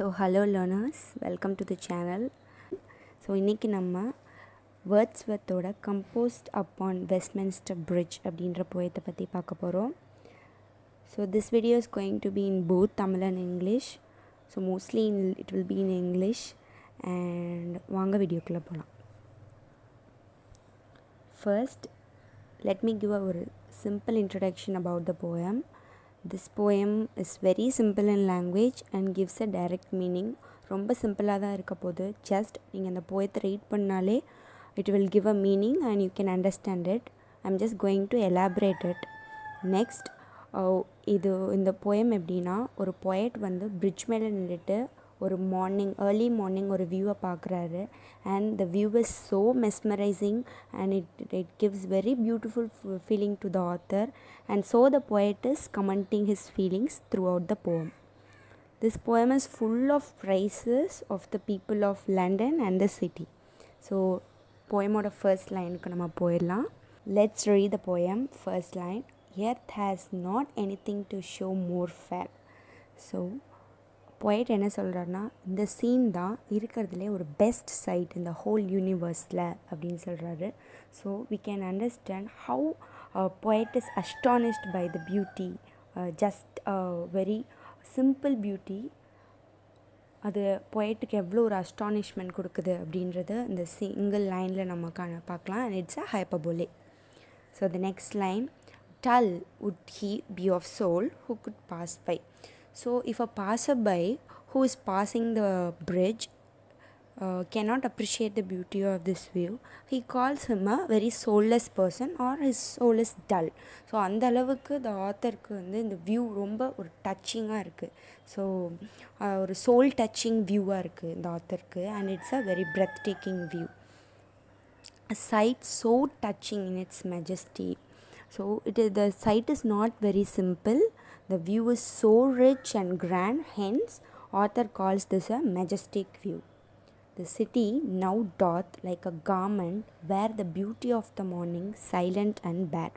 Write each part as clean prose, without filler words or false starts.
So hello learners, welcome to the channel. So இன்னைக்கு நம்ம வேர்ட்ஸ்வர்த்தோட composed upon Westminster Bridge அப்படின்ற போயத்தை பற்றி பார்க்க போகிறோம். So this video is going to be in both Tamil and English. So mostly it will be in English and வாங்க வீடியோக்குள்ளே போகலாம். First, let me give a simple introduction about the poem. This poem is very simple in language and gives a direct meaning. ரொம்ப சிம்பிளாக தான் இருக்க போது. Just நீங்கள் அந்த போயத்தை ரீட் பண்ணாலே it will give a meaning and you can understand it. I'm just going to elaborate it. Next, இந்த poem எப்படின்னா, ஒரு poet வந்து bridge மேலே நின்றுட்டு ஒரு early morning ஒரு வியூவை பார்க்குறாரு. And the view is so mesmerizing and it gives very beautiful feeling to the author, and so the poet is commenting his feelings throughout the poem. This poem is full of praises of the people of London and the city. So poem oda first line ku nama poidalam. Let's read the poem. First line: earth has not anything to show more fair. So poet என்ன சொல்கிறாருன்னா, இந்த scene தான் இருக்கிறதுலே ஒரு best side இந்த whole யூனிவர்ஸில் அப்படின்னு சொல்கிறாரு. So we can understand how poet is astonished by the beauty, just very simple beauty. அது poetக்கு எவ்வளோ ஒரு அஸ்டானிஷ்மெண்ட் கொடுக்குது அப்படின்றது இந்த சிங்கிள் லைனில் நம்ம பார்க்கலாம். And it's a hyperbole. So the next line: dull would he be of soul who could pass by. So if a passerby who is passing the bridge cannot appreciate the beauty of this view, he calls him a very soulless person, or his soul is dull. So அந்த அளவுக்கு the authorக்கு வந்து இந்த view ரொம்ப ஒரு டச்சிங்காக இருக்குது. So ஒரு soul touching வியூவாக இருக்குது இந்த authorக்கு, and it's a very breathtaking view. A sight so touching in its majesty. So the sight is not very simple. The view is so rich and grand, hence author calls this a majestic view. The city now doth like a garment wear the beauty of the morning, silent and bare.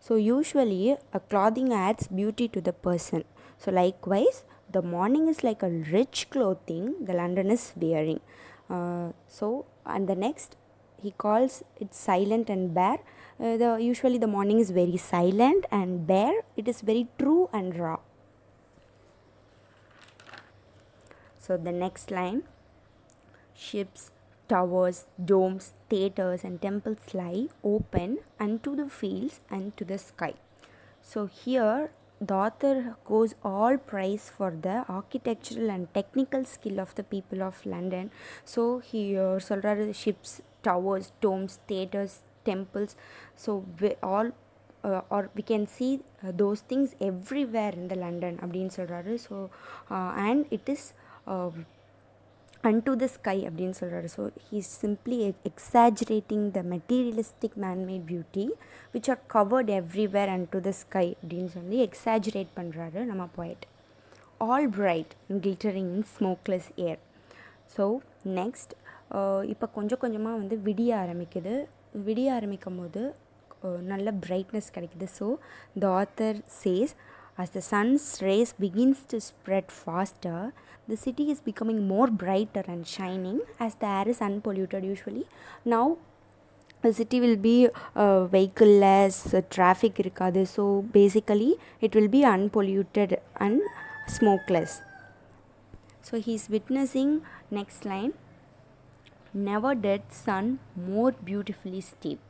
So usually a clothing adds beauty to the person. So likewise the morning is like a rich clothing the London is wearing. And the next he calls it silent and bare. Usually the morning is very silent and bare. It is very true and raw. So the next line: ships, towers, domes, theatres and temples lie open unto the fields and to the sky. So here the author goes all praise for the architectural and technical skill of the people of London. So here சொல்றாரு ships, towers, domes, theatres, temples. So or we can see those things everywhere in the London அப்படின்னு சொல்கிறாரு. So and it is unto the sky அப்படின்னு சொல்கிறாரு. So he is simply exaggerating the materialistic man-made beauty which are covered everywhere unto the sky அப்படின்னு சொல்லி exaggerate பண்ணுறாரு நம்ம poet. All bright and glittering in smokeless air. So next இப்போ கொஞ்சமாக வந்து விடிய ஆரம்பிக்கும் போது நல்ல பிரைட்னஸ் கிடைக்குது. So the author says, as the sun's rays begins to spread faster, the city is becoming more brighter and shining as the air is unpolluted. Usually now the city will be vehicle-less, traffic irukadu. So basically it will be unpolluted and smokeless. So he is witnessing, next line: never did sun more beautifully steep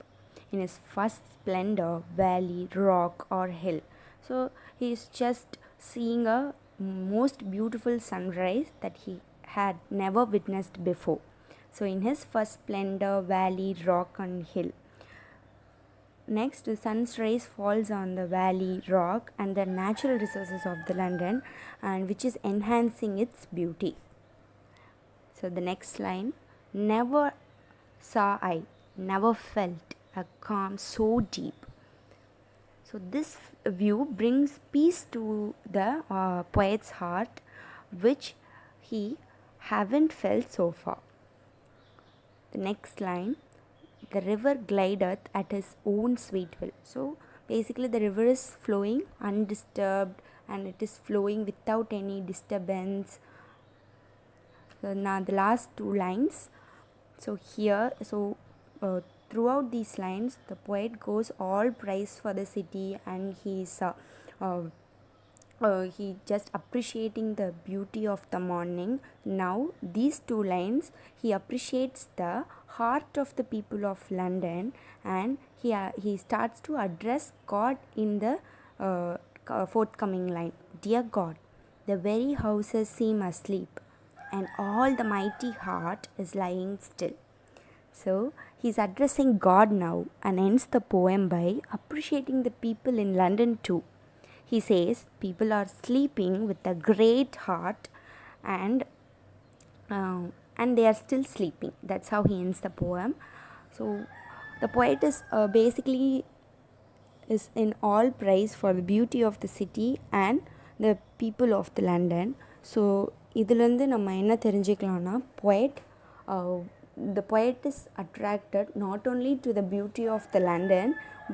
in his first splendor, valley, rock or hill. So he is just seeing a most beautiful sunrise that he had never witnessed before. So in his first splendor, valley, rock and hill. Next, the sun's rays falls on the valley, rock and the natural resources of the London, and which is enhancing its beauty. So the next line: never saw I, never felt a calm so deep. So this view brings peace to the poet's heart, which he haven't felt so far. The next line: the river glideth at his own sweet will. So basically the river is flowing undisturbed and it is flowing without any disturbance now the last two lines. Throughout these lines the poet goes all praise for the city, and he just appreciating the beauty of the morning. Now these two lines, he appreciates the heart of the people of London, and he starts to address God in the forthcoming line. Dear God, the very houses seem asleep, and all the mighty heart is lying still. So he's addressing God now, and ends the poem by appreciating the people in London too. He says people are sleeping with a great heart, and they are still sleeping. That's how he ends the poem. So the poet is basically is in all praise for the beauty of the city and the people of the London. So இதிலிருந்து நம்ம என்ன தெரிஞ்சுக்கலாம்னா the poet is attracted not only to the beauty of the London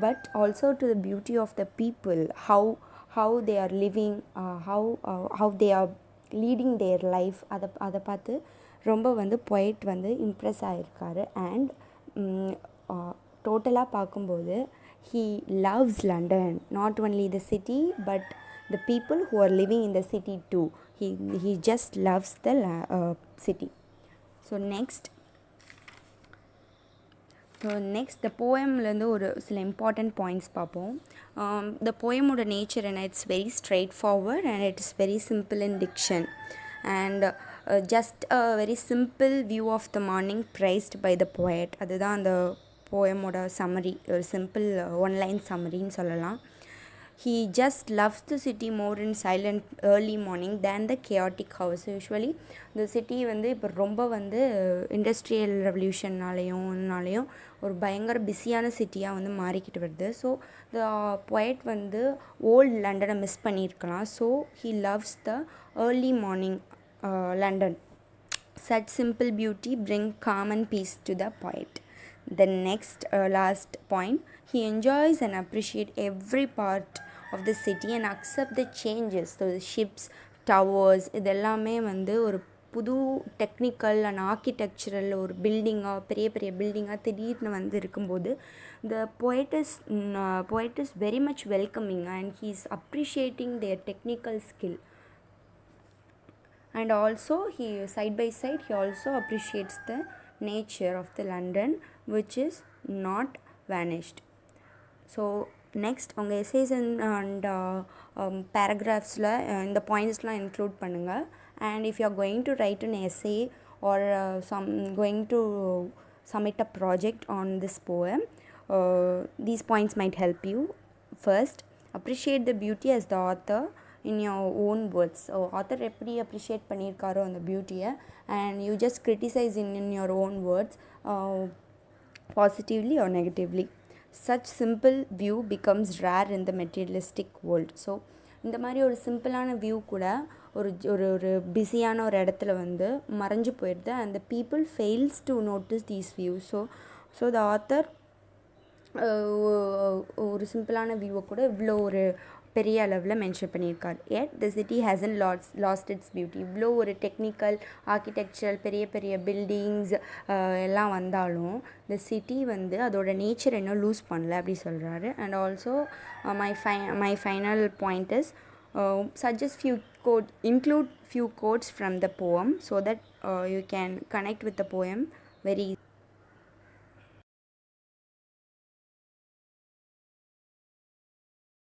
but also to the beauty of the people, how they are living, how they are leading their life. அதை பார்த்து ரொம்ப poet Impress ஆகிருக்காரு. And டோட்டலாக பார்க்கும்போது he loves London, not only the city but the people who are living in the city too. He just loves the city. So next the poemலேருந்து ஒரு சில important points பார்ப்போம். The poemோட nature என்ன, it's very straightforward and it's very simple in diction, and just a very simple view of the morning praised by the poet. அதுதான் அந்த போயமோட summary, ஒரு சிம்பிள் ஒன்லைன் சம்மரின்னு சொல்லலாம். He just loves the city more in silent early morning than the chaotic house. Usually the city இப்போ ரொம்ப industrial ரெவல்யூஷன்னாலேயும் ஒரு பயங்கர பிஸியான சிட்டியாக மாறிக்கிட்டு வருது. ஸோ த poet ஓல்ட் லண்டனை மிஸ் பண்ணியிருக்கலாம். So he loves the early morning London. Such simple beauty bring calm and peace to the poet. The next last point, he enjoys and appreciates every part of the city and accept the changes. So the ships, towers, இதெல்லாமே ஒரு புது technical and architectural ஒரு பில்டிங்காக, பெரிய பெரிய பில்டிங்காக திடீர்னு இருக்கும்போது the poet is very much welcoming and he is appreciating their technical skill. And also he side by side he also appreciates the nature of the London which is not vanished. So next உங்கள் essays and பேராகிராஃப்ஸில் இந்த பாயிண்ட்ஸ்லாம் include பண்ணுங்கள். And if you are going to write an essay or going to submit a project on this poem, these points might help you. First, appreciate the beauty as the author in your own words. So author எப்படி appreciate பண்ணியிருக்காரோ அந்த பியூட்டியை, and you just criticize in your own words, positively or negatively. Such simple view becomes rare in the materialistic world. So இந்த மாதிரி ஒரு சிம்பிளான view கூட ஒரு ஒரு பிஸியான ஒரு இடத்துல மறைஞ்சு போயிடுது, and the people fails to notice these views. So the author ஒரு சிம்பிளான வியூவை கூட இவ்வளோ ஒரு பெரிய அளவில் மென்ஷன் பண்ணியிருக்கார். yet the city hasn't lost its beauty. இவ்வளோ ஒரு டெக்னிக்கல் ஆர்கிடெக்சரல் பெரிய பெரிய பில்டிங்ஸ் எல்லாம் வந்தாலும் இந்த சிட்டி அதோட நேச்சர் இன்னும் லூஸ் பண்ணல அப்படி சொல்கிறாரு. And also my final point is suggest include few quotes from the poem so that you can connect with the poem very easily.